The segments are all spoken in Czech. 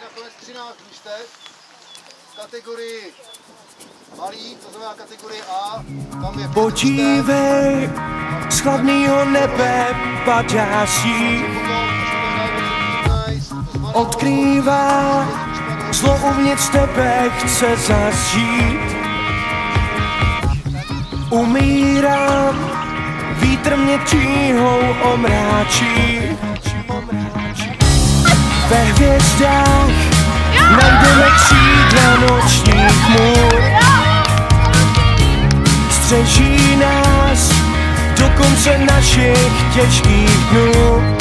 Nakonec 13 místech v kategorii malý, to znamená kategorie A, tam je 5 Podívej, z chladnýho nebe padáší, odkrývá, zlo uvnitř tebe chce zažít. Umírám, vítr mě tíhou omráčí. Ve hvězdách najdeme křídla nočních můr. Střeží nás do konce našich těžkých dnů.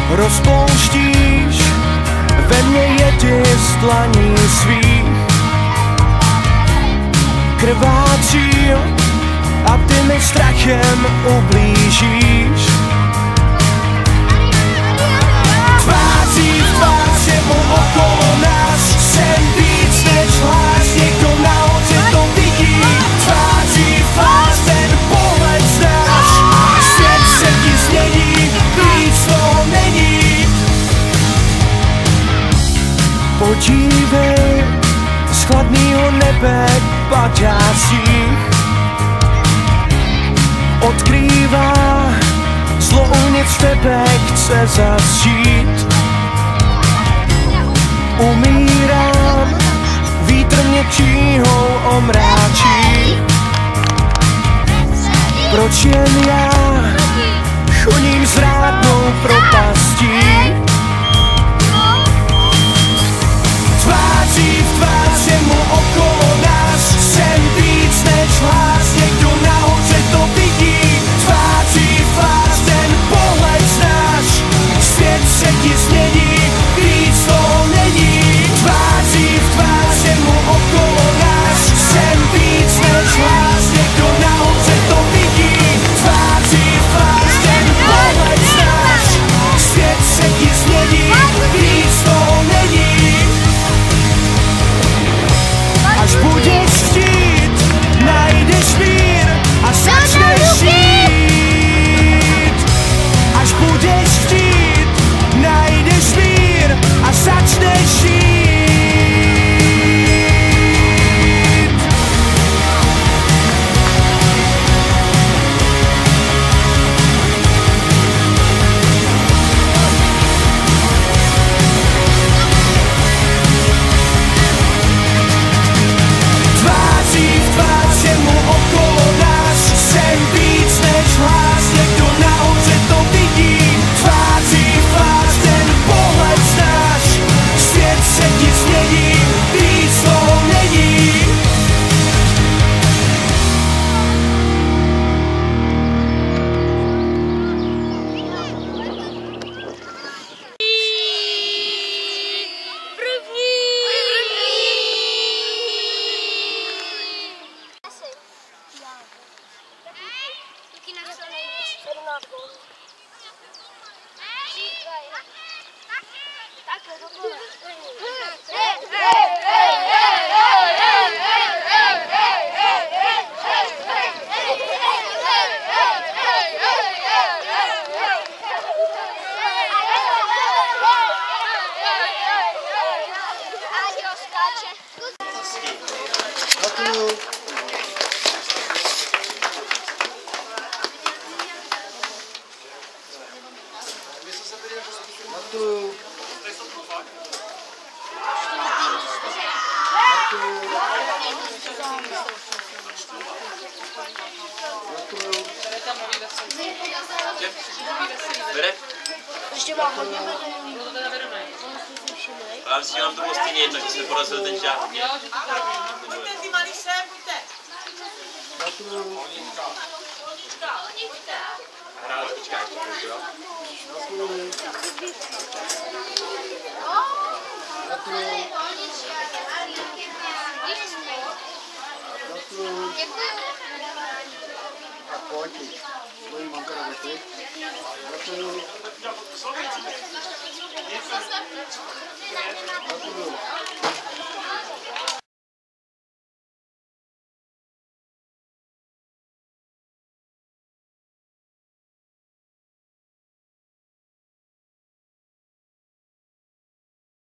Rozpouštíš ve mně jedy z dlaní svých. Krvácím a ty mi strachem ublížíš. Tváří v tvář všemu okolo nás, jsem víc než hlas, někdo nahoře to vidí. Tváří v tvář ten pohled znáš, svět se ti změní, víc toho není. Podívej, z chladnýho nebe padácích, odkrývá, zlo uvnitř tebe chce zažít. Umírám, vítr mě tíhou omráčí. Proč jen já chodím zrádnou propastí? Tváří v tvář všemu okolo nás, jsem víc než hlas, někdo nahoře to vidí. Tváří v tvář ten pohled znáš, svět se ti změní, víc toho není. Tváří v tvář všemu okolo nás, jsem víc než hlas, někdo nahoře to vidí. Tváří v tvář ten pohled znáš, svět se ti změní, víc toho není. Až budeš chtít, najdeš mír a začneš žít. Až budeš chtít, najdeš mír a začneš žít. Tváří v tvář všemu okolo nás, jsem víc než hlas, někdo nahoře to vidí. Tváří v tvář ten pohled znáš, svět se ti změní, víc toho není. Já myslím, že nám to bylo stejně jedno, že jsme porazili ten žák. Pojďte ty malý sem, pojďte. Hrála teďka ještě, jo? Gratuluju. Gratuluju. Tak pojď. Svojí mamka na věty. Gratuluju. Gratuluju.